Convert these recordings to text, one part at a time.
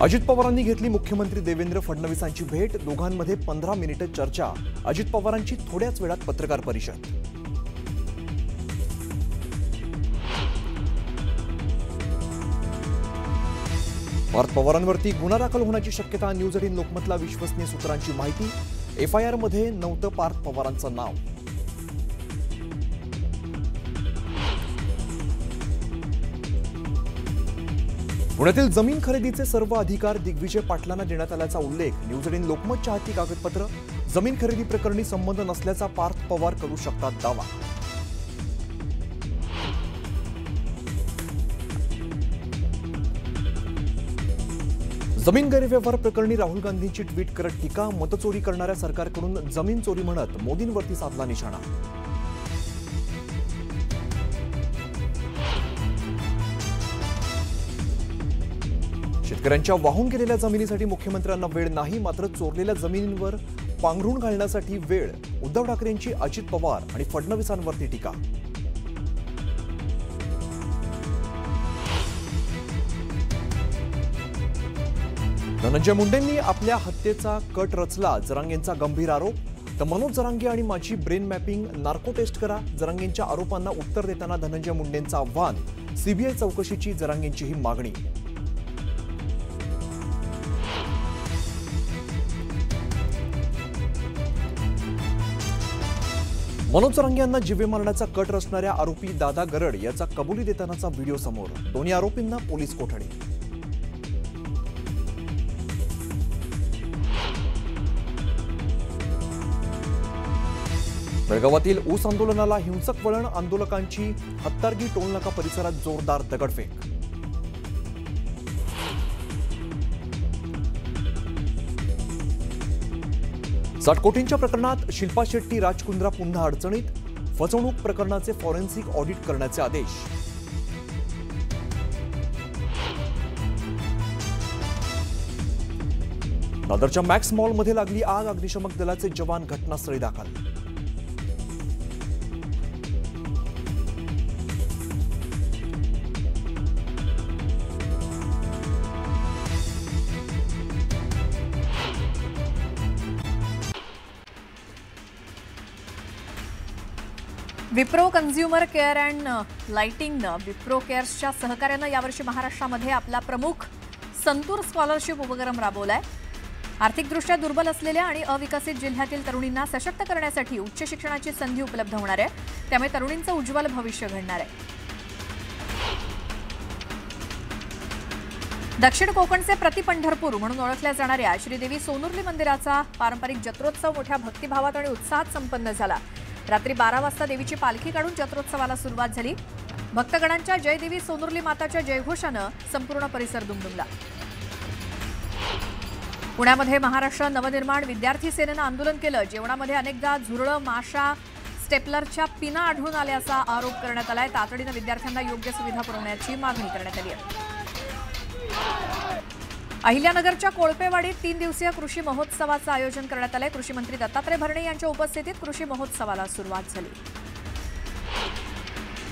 अजित पवारांनी घेतली मुख्यमंत्री देवेंद्र फडणवीसांची भेट। दोघांमध्ये 15 मिनिटे चर्चा। अजित पवारांची थोड्याच वेळात पत्रकार परिषद। पार्थ पवारांवरती गुन्हा दाखल होण्याची शक्यता। न्यूज 18 लोकमतला विश्वसनीय सूत्रांची माहिती। एफआयआर मध्ये नव्हतं पार्थ पवारांचं नाव। पुण्यातील जमीन खरेदीचे सर्व अधिकार दिग्विजय पाटलांना देण्यात आल्याचा उल्लेख। न्यूज 18 लोकमतच्या हाती कागदपत्र। जमीन खरेदी प्रकरणी संबंध नसल्याचा पार्थ पवार करू शकतात दावा। जमीन गैरव्यवहार प्रकरणी राहुल गांधींची ट्विट करत टीका। मतचोरी करणाऱ्या सरकारकडून जमीन चोरी म्हणत मोदींवरती साधला निशाणा। शेतकऱ्यांच्या वाहून गेलेल्या जमिनीसाठी मुख्यमंत्र्यांना वेळ नाही, मात्र चोरलेल्या जमिनींवर पांघरून घालण्यासाठी वेळ। उद्धव ठाकरेंची अजित पवार आणि फडणवीसांवरती टीका। धनंजय मुंडेंनी आपल्या हत्येचा कट रचला। जरांगेंचा गंभीर आरोप। तर मनोज जरांगे आणि माझी ब्रेन मॅपिंग नार्को टेस्ट करा। जरांगेंच्या आरोपांना उत्तर देताना धनंजय मुंडेंचं आव्हान। सीबीआय चौकशीची जरांगेंची ही मागणी। मनोज जरांगे यांना जीवे मारण्याचा कट रचणाऱ्या आरोपी दादा गरड याचा कबुली देतानाचा व्हिडिओ समोर। दोन्ही आरोपींना पोलीस कोठडी। बेळगावातील ऊस आंदोलनाला हिंसक वळण। आंदोलकांची हत्तारगी टोलनाका परिसरात जोरदार दगडफेक। $60 कोटींच्या प्रकरणात शिल्पा शेट्टी राजकुंद्रा पुन्हा अडचणीत। फसवणूक प्रकरणाचे फॉरेन्सिक ऑडिट करण्याचे आदेश। दादरच्या मॅक्स मॉलमध्ये लागली आग। अग्निशमक दलाचे जवान घटनास्थळी दाखल। विप्रो कन्झ्युमर केअर अँड लाइटिंगनं विप्रो केअर्सच्या सहकार्यानं यावर्षी महाराष्ट्रामध्ये आपला प्रमुख संतूर स्कॉलरशिप उपक्रम राबवलाय। आर्थिकदृष्ट्या दुर्बल असलेल्या आणि अविकसित जिल्ह्यातील तरुणींना सशक्त करण्यासाठी उच्च शिक्षणाची संधी उपलब्ध होणार आहे। त्यामुळे तरुणींचं उज्ज्वल भविष्य घडणार आहे। दक्षिण कोकणचे प्रतिपंढरपूर म्हणून ओळखल्या जाणाऱ्या श्रीदेवी सोनुर्ली मंदिराचा पारंपरिक जत्रोत्सव मोठ्या भक्तिभावात आणि उत्साहात संपन्न झाला। रात्री 12 वाजता देवीची पालखी काढून जत्रोत्सवाला सुरुवात झाली। भक्तगणांच्या जय देवी सोनुर्ली माताच्या जयघोषानं संपूर्ण परिसर दुमदुमला। पुण्यामध्ये महाराष्ट्र नवनिर्माण विद्यार्थी सेनेनं आंदोलन केलं। जेवणामध्ये अनेकदा झुरळं, माशा, स्टेपलरच्या पिना आढळून आल्याचा आरोप करण्यात आलाय। तातडीनं विद्यार्थ्यांना योग्य सुविधा पुरवण्याची मागणी करण्यात आली आहे। अहिल्यानगरच्या कोळपेवाडीत 3 दिवसीय कृषी महोत्सवाचं आयोजन करण्यात आलंय। कृषी मंत्री दत्तात्रय भरणे यांच्या उपस्थितीत कृषी महोत्सवाला सुरुवात झाली।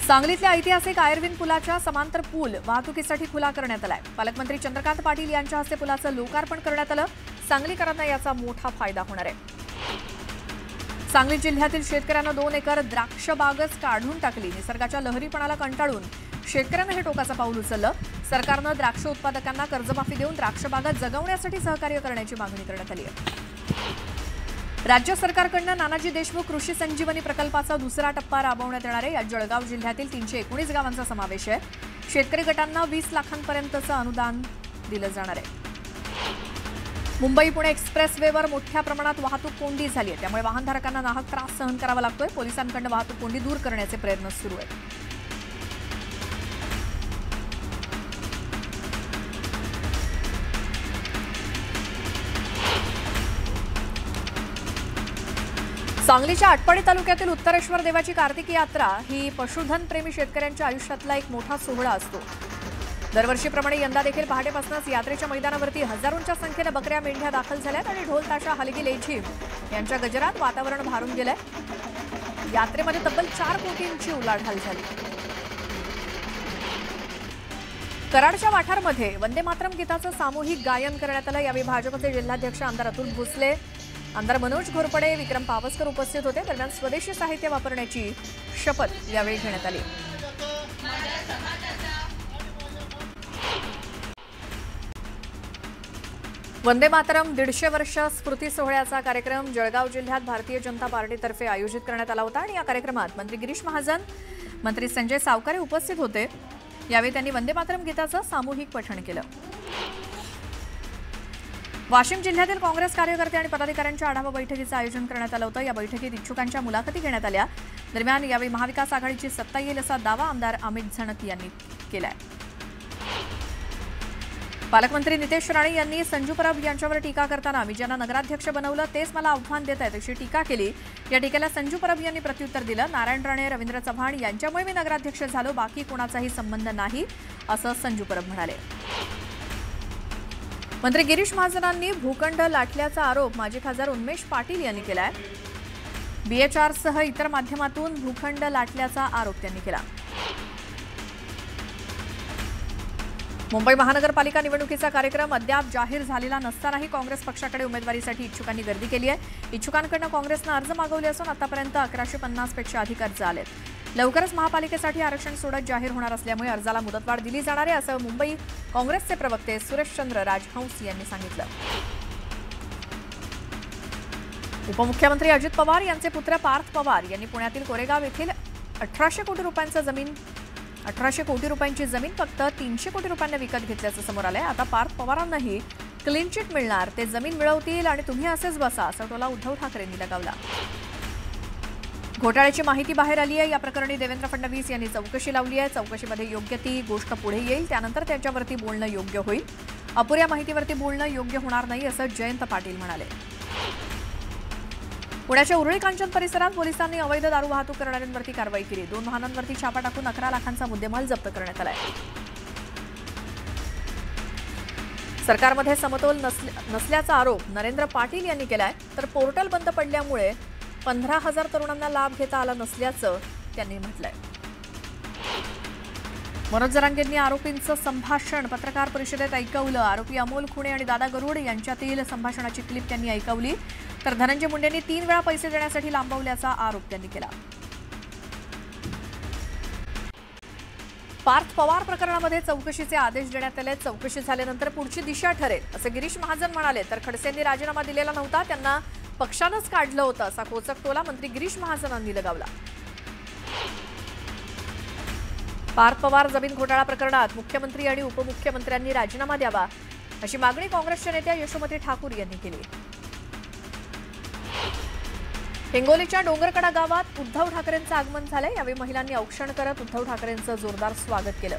सांगलीतल्या ऐतिहासिक आयर्विन पुलाच्या समांतर पूल वाहतुकीसाठी खुला करण्यात आलाय। पालकमंत्री चंद्रकांत पाटील यांच्या हस्ते पुलाचं लोकार्पण करण्यात आलं। सांगलीकरांना याचा मोठा फायदा होणार आहे। सांगली जिल्ह्यातील शेतकऱ्यांना 2 एकर द्राक्ष बागच काढून टाकली। निसर्गाच्या लहरीपणाला कंटाळून शेतकऱ्यांना हे टोकाचं पाऊल उचललं। सरकारनं द्राक्ष उत्पादकांना कर्जमाफी देऊन द्राक्ष बागा जगवण्यासाठी सहकार्य करण्याची मागणी करण्यात आली आहे। राज्य सरकारकडून नानाजी देशमुख कृषी संजीवनी प्रकल्पाचा दुसरा टप्पा राबवण्यात येणार आहे। यात जळगाव जिल्ह्यातील 319 गावांचा समावेश आहे। शेतकरी गटांना 20 लाखांपर्यंतचं अनुदान दिलं जाणार आहे। मुंबई पुणे एक्सप्रेसवेवर मोठ्या प्रमाणात वाहतूक कोंडी झाली आहे। त्यामुळे वाहनधारकांना नाहक त्रास सहन करावा लागतोय। पोलिसांकडून वाहतूक कोंडी दूर करण्याचे प्रयत्न सुरू आहेत। सांगलीच्या आटपाडी तालुक्यातील उत्तरेश्वर देवाची कार्तिकी यात्रा ही पशुधन प्रेमी शेतकऱ्यांच्या आयुष्यातला एक मोठा सोहळा असतो। दरवर्षीप्रमाणे यंदा देखील पहाटेपासूनच यात्रेच्या मैदानावरती हजारोंच्या संख्येने बकऱ्या मेंढ्या दाखल झाल्यात आणि ढोल ताशा हलगी लेझीम यांच्या गजरात वातावरण भारून गेलंय। यात्रेमध्ये तब्बल 4 कोटींची उलाढाल झाली। कराडच्या वाठारमध्ये वंदे मातरम गीताचं सामूहिक गायन करण्यात आलं। यावेळी भाजपचे जिल्हाध्यक्ष आमदार अतुल भोसले, आमदार मनोज घोरपडे, विक्रम पावसकर उपस्थित होते। दरम्यान स्वदेशी साहित्य वापरण्याची शपथ यावेळी घेण्यात आली। वंदे मातरम 150 वर्ष स्मृती सोहळ्याचा कार्यक्रम जळगाव जिल्ह्यात भारतीय जनता पार्टीतर्फे आयोजित करण्यात आला होता आणि या कार्यक्रमात मंत्री गिरीश महाजन, मंत्री संजय सावकारे उपस्थित होते। यावेळी त्यांनी वंदे मातरम गीताचं सामूहिक पठण केलं। वाशिम जिल्ह्यातील काँग्रेस कार्यकर्ते आणि पदाधिकाऱ्यांच्या आढावा बैठकीचं आयोजन करण्यात आलं होतं। या बैठकीत इच्छुकांच्या मुलाखती घेण्यात आल्या। दरम्यान यावेळी महाविकास आघाडीची सत्ता येईल असा दावा आमदार अमित झणक यांनी केलाय। पालकमंत्री नितेश राणे यांनी संजू परब यांच्यावर टीका करताना मी ज्यांना नगराध्यक्ष बनवलं तेच मला आव्हान देत आहेत अशी टीका केली। या टीकेला संजू परब यांनी प्रत्युत्तर दिलं। नारायण राणे, रवींद्र चव्हाण यांच्यामुळे मी नगराध्यक्ष झालो, बाकी कोणाचाही संबंध नाही असं संजू परब म्हणाले। मंत्री गिरीश महाजनांनी भूखंड लाटल्याचा आरोप माजी खासदार उन्मेष पाटील यांनी केलाय। बीएचआरसह इतर माध्यमातून भूखंड लाटल्याचा आरोप त्यांनी केला। मुंबई महानगरपालिका निवडणुकीचा कार्यक्रम अद्याप जाहीर झालेला नसतानाही काँग्रेस पक्षाकडे उमेदवारीसाठी इच्छुकांनी गर्दी केली आहे। इच्छुकांकडून काँग्रेसनं अर्ज मागवले असून आतापर्यंत 1150 पेक्षा अधिक अर्ज आलेत। लवकरच महापालिकेसाठी आरक्षण सोडत जाहीर होणार असल्यामुळे अर्जाला मुदतवाढ दिली जाणार आहे असं मुंबई काँग्रेसचे प्रवक्ते सुरेशचंद्र राजहंस यांनी सांगितलं। उपमुख्यमंत्री अजित पवार यांचे पुत्र पार्थ पवार यांनी पुण्यातील कोरेगाव येथील 1800 कोटी रुपयांची जमीन फक्त 300 कोटी रुपयांना विकत घेतल्याचं समोर आलंय। आता पार्थ पवारांनाही क्लीन चिट मिळणार, ते जमीन मिळवतील आणि तुम्ही असेच बसा असा टोला उद्धव ठाकरेंनी लगावला। घोटाळ्याची माहिती बाहेर आली आहे। या प्रकरणी देवेंद्र फडणवीस यांनी चौकशी लावली आहे। चौकशीमध्ये योग्य ती गोष्ट पुढे येईल, त्यानंतर त्याच्यावरती बोलणं योग्य होईल। अपुऱ्या माहितीवरती बोलणं योग्य होणार नाही असं जयंत पाटील म्हणाले। पुण्याच्या उरुळी कांचन परिसरात पोलिसांनी अवैध दारू वाहतूक करणाऱ्यांवरती कारवाई केली। 2 वाहनांवरती छापा टाकून 11 लाखांचा मुद्देमाल जप्त करण्यात आलाय। सरकारमध्ये समतोल नसल्याचा आरोप नरेंद्र पाटील यांनी केलाय। तर पोर्टल बंद पडल्यामुळे 15,000 तरुणांना लाभ घेता आला नसल्याचं त्यांनी म्हटलंय। मनोज जरांगेंनी आरोपींचं संभाषण पत्रकार परिषदेत ऐकवलं। आरोपी अमोल खुणे आणि दादा गरुड यांच्यातील संभाषणाची क्लिप त्यांनी ऐकवली। तर धनंजय मुंडेंनी 3 वेळा पैसे देण्यासाठी लांबवल्याचा आरोप त्यांनी केला। पार्थ पवार प्रकरणामध्ये चौकशीचे आदेश देण्यात आले। चौकशी झाल्यानंतर पुढची दिशा ठरेल असं गिरीश महाजन म्हणाले। तर खडसेंनी राजीनामा दिलेला नव्हता, त्यांना पक्षानंच काढलं होतं असा कोचक टोला मंत्री गिरीश महाजनांनी लगावला। पार्थ पवार जमीन घोटाळा प्रकरणात मुख्यमंत्री आणि उपमुख्यमंत्र्यांनी राजीनामा द्यावा अशी मागणी काँग्रेसच्या नेत्या यशोमती ठाकूर यांनी केली। हिंगोलीच्या डोंगरकडा गावात उद्धव ठाकरेंचं आगमन झालंय। यावेळी महिलांनी औक्षण करत उद्धव ठाकरेंचं जोरदार स्वागत केलं।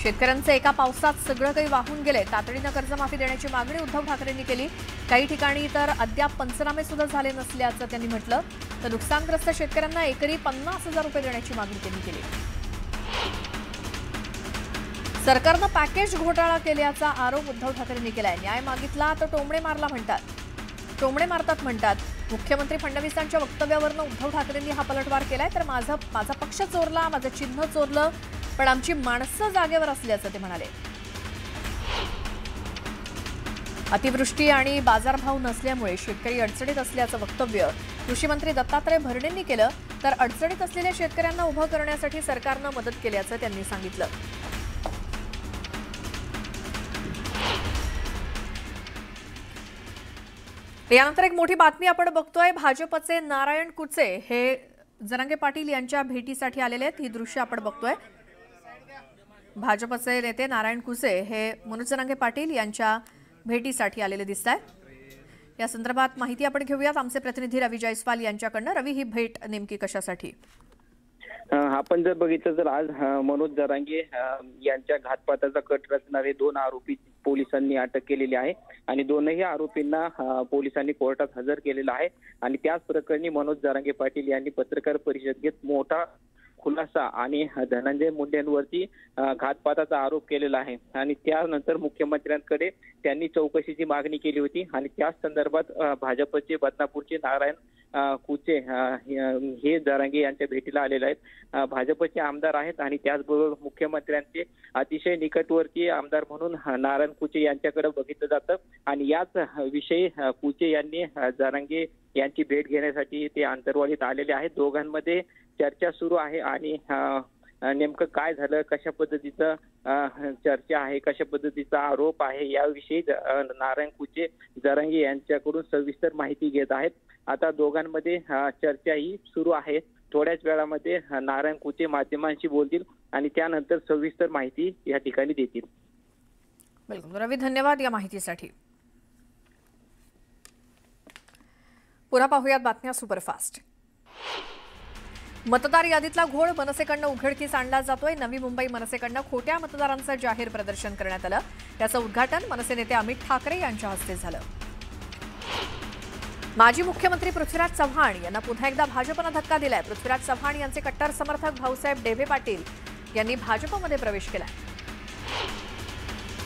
शेतकऱ्यांचं एका पावसात सगळं काही वाहून गेले, तातडीनं कर्जमाफी देण्याची मागणी उद्धव ठाकरेंनी केली। काही ठिकाणी तर अद्याप पंचनामे सुद्धा झाले नसल्याचं त्यांनी म्हटलं। तर नुकसानग्रस्त शेतकऱ्यांना एकरी 50,000 रुपये देण्याची मागणी त्यांनी केली। सरकारनं पॅकेज घोटाळा केल्याचा आरोप उद्धव ठाकरेंनी केलाय। न्याय मागितला तर टोमणे मारतात म्हणतात। मुख्यमंत्री फडणवीसांच्या वक्तव्यावरनं उद्धव ठाकरेंनी हा पलटवार केलाय। तर माझा पक्ष चोरला, माझं चिन्ह चोरलं, पण आमची माणसं जागेवर असल्याचं ते म्हणाले। अतिवृष्टी आणि बाजारभाव नसल्यामुळे शेतकरी अडचणीत असल्याचं वक्तव्य कृषी मंत्री दत्तात्रय भरडेंनी केलं। तर अडचणीत असलेल्या शेतकऱ्यांना उभं करण्यासाठी सरकारनं मदत केल्याचं त्यांनी सांगितलं। यानंतर एक मोठी बातमी आपण बघतोय। भाजपचे नारायण कुचे हे जरांगे पाटील यांच्या भेटीसाठी आलेले आहेत। ही दृश्य आपण बघतोय। भाजपचे नेते नारायण कुचे हे मनोज जरांगे पाटील यांच्या भेटीसाठी आलेले दिसत आहेत। या संदर्भात माहिती आपण घेऊयात आमचे प्रतिनिधी रवी जयस्वाल यांच्याकडनं। रवी, ही भेट नेमकी कशासाठी? आपण जर बघितलं तर आज मनोज जरांगे यांच्या घातपाताचा कट रचणारे 2 आरोपी पोलिसांनी अटक केलेली आहे आणि दोनही आरोपींना पोलिसांनी कोर्टात हजर केलेलं आहे। आणि त्याच प्रकरणी मनोज जरांगे पाटील यांनी पत्रकार परिषद घेत मोठा खुलासा आणि धनंजय मुंडेंवरती घातपाताचा आरोप केलेला आहे आणि त्यानंतर मुख्यमंत्र्यांकडे त्यांनी चौकशीची मागणी केली होती आणि त्याच संदर्भात भाजपचे बदनापूरचे नारायण कुचे हे जरांगे यांच्या भेटीला आलेले आहेत. भाजपचे आमदार आहेत आणि त्याचबरोबर मुख्यमंत्र्यांचे अतिशय निकटवर्तीय आमदार म्हणून नारायण कुचे यांच्याकडे बघितलं जातं आणि याच विषयी कुचे यांनी जरांगे यांची भेट घेण्यासाठी ते आंतरवालीत आलेले आहेत. दोघांमध्ये चर्चा सुरू आहे आणि नेमकं काय झालं, कशा पद्धतीचं चर्चा आहे, कशा पद्धतीचा आरोप आहे याविषयी नारायण कुचे जरांगे यांच्याकडून सविस्तर माहिती घेत आहेत. आता दोघांमध्ये चर्चा ही सुरू आहे. थोड्याच वेळामध्ये नारायण कुचे माध्यमांशी बोलतील आणि त्यानंतर सविस्तर माहिती या ठिकाणी देतील. बिलकुल रवी, धन्यवाद या माहितीसाठी. पुन्हा पाहूयात बातम्या सुपरफास्ट. मतदार यादीतला घोळ मनसेकडनं उघडकीस आणला जातोय. नवी मुंबई मनसेकडनं खोट्या मतदारांचं जाहीर प्रदर्शन करण्यात आलं. त्याचं उद्घाटन मनसे नेते अमित ठाकरे यांच्या हस्ते झालं. माजी मुख्यमंत्री पृथ्वीराज चव्हाण यांना पुन्हा एकदा भाजपनं धक्का दिलाय. पृथ्वीराज चव्हाण यांचे कट्टर समर्थक भाऊसाहेब डेभे पाटील यांनी भाजपमध्ये प्रवेश केलाय.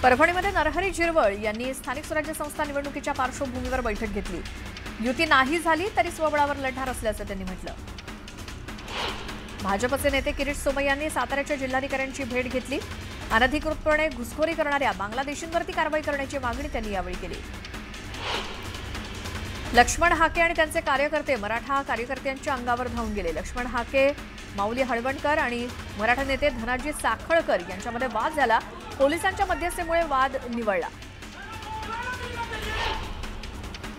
परभणीमध्ये नरहरी झिरवळ यांनी स्थानिक स्वराज्य संस्था निवडणुकीच्या पार्श्वभूमीवर बैठक घेतली. युती नाही झाली तरी स्वबळावर लढणार असल्याचं त्यांनी म्हटलं. भाजपचे नेते किरीट सोमय्या यांनी साताऱ्याच्या जिल्हाधिकाऱ्यांची भेट घेतली. अनधिकृतपणे घुसखोरी करणाऱ्या बांगलादेशींवरती कारवाई करण्याची मागणी त्यांनी यावेळी केली. लक्ष्मण हाके आणि त्यांचे कार्यकर्ते मराठा कार्यकर्त्यांच्या अंगावर धावून गेले. लक्ष्मण हाके, माऊली हळवणकर आणि मराठा नेते धनाजी साखळकर यांच्यामध्ये वाद झाला. पोलिसांच्या मध्यस्थीमुळे वाद निवळला.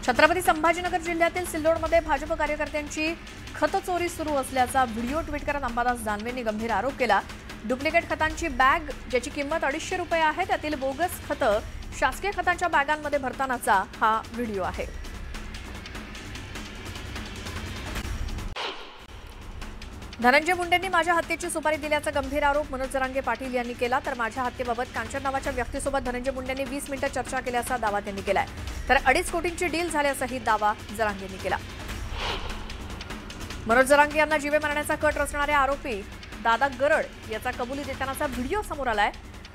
छत्रपती संभाजीनगर जिल्ह्यातील सिल्लोडमध्ये भाजप कार्यकर्त्यांची खतचोरी सुरू असल्याचा व्हिडिओ ट्विट करत अंबादास दानवेंनी गंभीर आरोप केला. डुप्लिकेट खतांची बॅग ज्याची किंमत 250 रुपये आहे त्यातील बोगस खतं शासकीय खतांच्या बॅगांमध्ये भरतानाचा हा व्हिडिओ आहे. धनंजय मुंडेंनी माझ्या हत्येची सुपारी दिल्याचा गंभीर आरोप मनोज जरांगे पाटील यांनी केला. तर माझ्या हत्येबाबत कांचन नावाच्या व्यक्तीसोबत धनंजय मुंडेंनी 20 मिनिटं चर्चा केल्याचा दावा त्यांनी केलाय. तर 2.5 कोटींची डील झाल्याचाही दावा जरांगेंनी केला. मनोज जरांगे यांना जीवे मारण्याचा कट रचणारे आरोपी दादा गरड याचा कबुली देतानाचा व्हिडिओ समोर आलाय.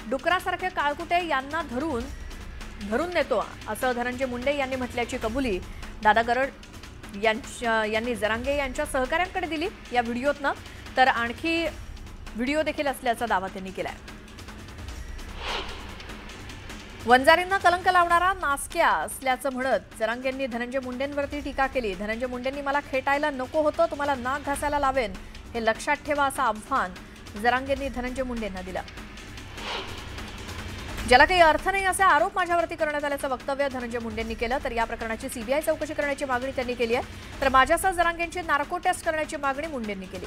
डुकरासारखे काळकुटे यांना धरून नेतो असं धनंजय मुंडे यांनी म्हटल्याची कबुली दादा गरड यांनी जरांगे यांच्या सहकाऱ्यांकडे दिली या व्हिडिओतनं. तर आणखी व्हिडिओ देखील असल्याचा दावा त्यांनी केलाय. वंजारींना कलंक लावणारा नासक्या असल्याचं म्हणत जरांगेंनी धनंजय मुंडेंवरती टीका केली. धनंजय मुंडेंनी मला खेटायला नको होतं, तुम्हाला नाक घासायला लावेन हे लक्षात ठेवा असं आव्हान जरांगेंनी धनंजय मुंडेंना दिलं. ज्याला काही अर्थ नाही असे आरोप माझ्यावरती करण्यात आल्याचं वक्तव्य धनंजय मुंडेंनी केलं. तर या प्रकरणाची सीबीआय चौकशी करण्याची मागणी त्यांनी केली आहे. तर माझ्यासह जरांगेंची नार्को टेस्ट करण्याची मागणी मुंडेंनी केली.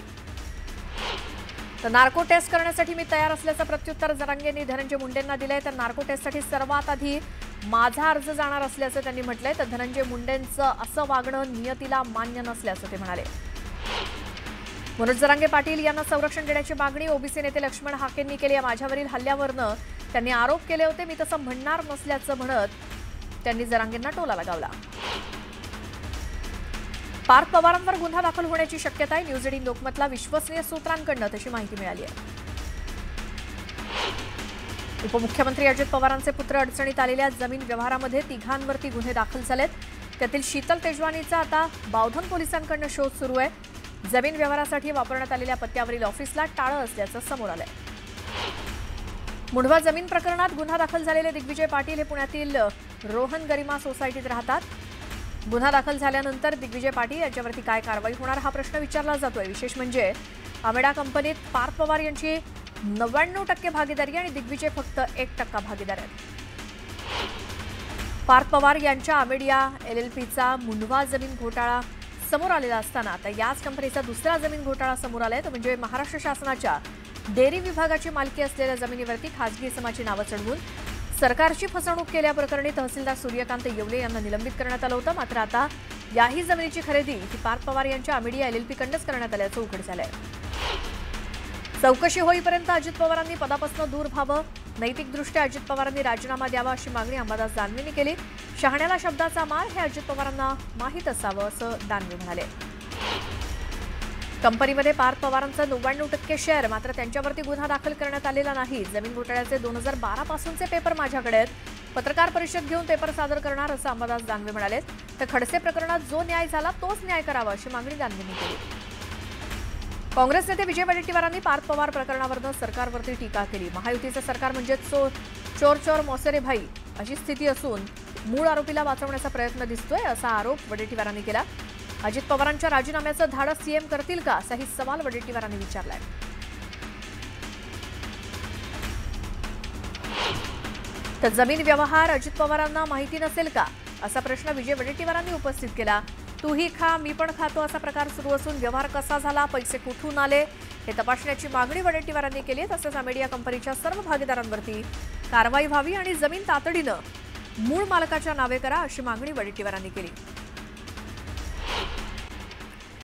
तर नार्को टेस्ट करण्यासाठी मी तयार असल्याचं प्रत्युत्तर जरांगेंनी धनंजय मुंडेंना दिलंय. तर नार्को टेस्टसाठी सर्वात आधी माझा अर्ज जाणार असल्याचं त्यांनी म्हटलंय. तर धनंजय मुंडेंचं असं वागणं नियतीला मान्य नसल्याचं ते म्हणाले. मनोज जरांगे पाटील यांना संरक्षण देण्याची मागणी ओबीसी नेते लक्ष्मण हाकेंनी केली आहे. माझ्यावरील हल्ल्यावरनं त्यांनी आरोप केले होते, मी तसं म्हणणार नसल्याचं म्हणत त्यांनी जरांगेंना टोला लगावला. पार्थ पवारांवर गुन्हा दाखल होण्याची शक्यता आहे. न्यूज 18 लोकमतला विश्वसनीय सूत्रांकडून तशी माहिती मिळाली आहे. उपमुख्यमंत्री अजित पवारांचे पुत्र अडचणीत आलेल्या जमीन व्यवहारामध्ये 3घांवरती गुन्हे दाखल झालेत. त्यातील शीतल तेजवानीचा आता बावधन पोलिसांकडून शोध सुरू आहे. जमीन व्यवहारासाठी वापरण्यात आलेल्या पत्त्यावरील ऑफिसला टाळं असल्याचं समोर आलंय. मुंढवा जमीन प्रकरणात गुन्हा दाखल झालेले दिग्विजय पाटील हे पुण्यातील रोहन गरिमा सोसायटीत राहतात. गुन्हा दाखल झाल्यानंतर दिग्विजय पाटील यांच्यावरती काय कारवाई होणार हा प्रश्न विचारला जातोय. विशेष म्हणजे अमेडा कंपनीत पार्थ पवार यांची 99% भागीदारी आणि दिग्विजय फक्त 1% भागीदार आहेत. पार्थ पवार यांच्या अमेडिया LLPचा मुंढवा जमीन घोटाळा समोर आलेला असताना आता याच कंपनीचा दुसरा जमीन घोटाळा समोर आलाय. म्हणजे महाराष्ट्र शासनाच्या डेअरी विभागाची मालकी असलेल्या जमिनीवरती खासगी इसमाची नावं चढवून सरकारची फसवणूक केल्याप्रकरणी तहसीलदार सूर्यकांत येवले यांना निलंबित करण्यात आलं होतं. मात्र आता याही जमिनीची खरेदी ही पार्थ पवार यांच्या अमेडिया LLPकडूनच करण्यात आल्याचं उघड झालंय. चौकशी होईपर्यंत अजित पवारांनी पदापासून दूर व्हावं, नैतिकदृष्ट्या अजित पवारांनी राजीनामा द्यावा अशी मागणी अंबादास दानवेंनी केली. शहाण्याला शब्दाचा मार हे अजित पवारांना माहीत असावं असं दानवे म्हणाले. कंपनीमध्ये पार्थ पवारांचं 99% शेअर, मात्र त्यांच्यावरती गुन्हा दाखल करण्यात आलेला नाही. जमीन घोटाळ्याचे 2012 पासूनचे पेपर माझ्याकडे आहेत. पत्रकार परिषद घेऊन पेपर सादर करणार असं अंबादास दानवे म्हणाले. तर खडसे प्रकरणात जो न्याय झाला तोच न्याय करावा अशी मागणी दानवेंनी केली. काँग्रेस नेते विजय वडेट्टीवारांनी पार्थ पवार प्रकरणावरनं सरकारवरती टीका केली. महायुतीचं सरकार म्हणजे चोर चोर मोसेरे भाई अशी स्थिती असून मूळ आरोपीला वाचवण्याचा प्रयत्न दिसतोय असा आरोप वडेट्टीवारांनी केला. अजित पवारांच्या राजीनाम्याचं धाडस सीएम करतील का असाही सवाल वडेट्टीवारांनी विचारलाय. तर जमीन व्यवहार अजित पवारांना माहिती नसेल का असा प्रश्न विजय वडेट्टीवारांनी उपस्थित केला. तूही खा मी पण खातो असा प्रकार सुरू असून व्यवहार कसा झाला, पैसे कुठून आले हे तपासण्याची मागणी वडेट्टीवारांनी केली. तसेच अमेडिया कंपनीच्या सर्व भागीदारांवरती कारवाई व्हावी आणि जमीन तातडीनं मूळ मालकाच्या नावे करा अशी मागणी वडेट्टीवारांनी केली.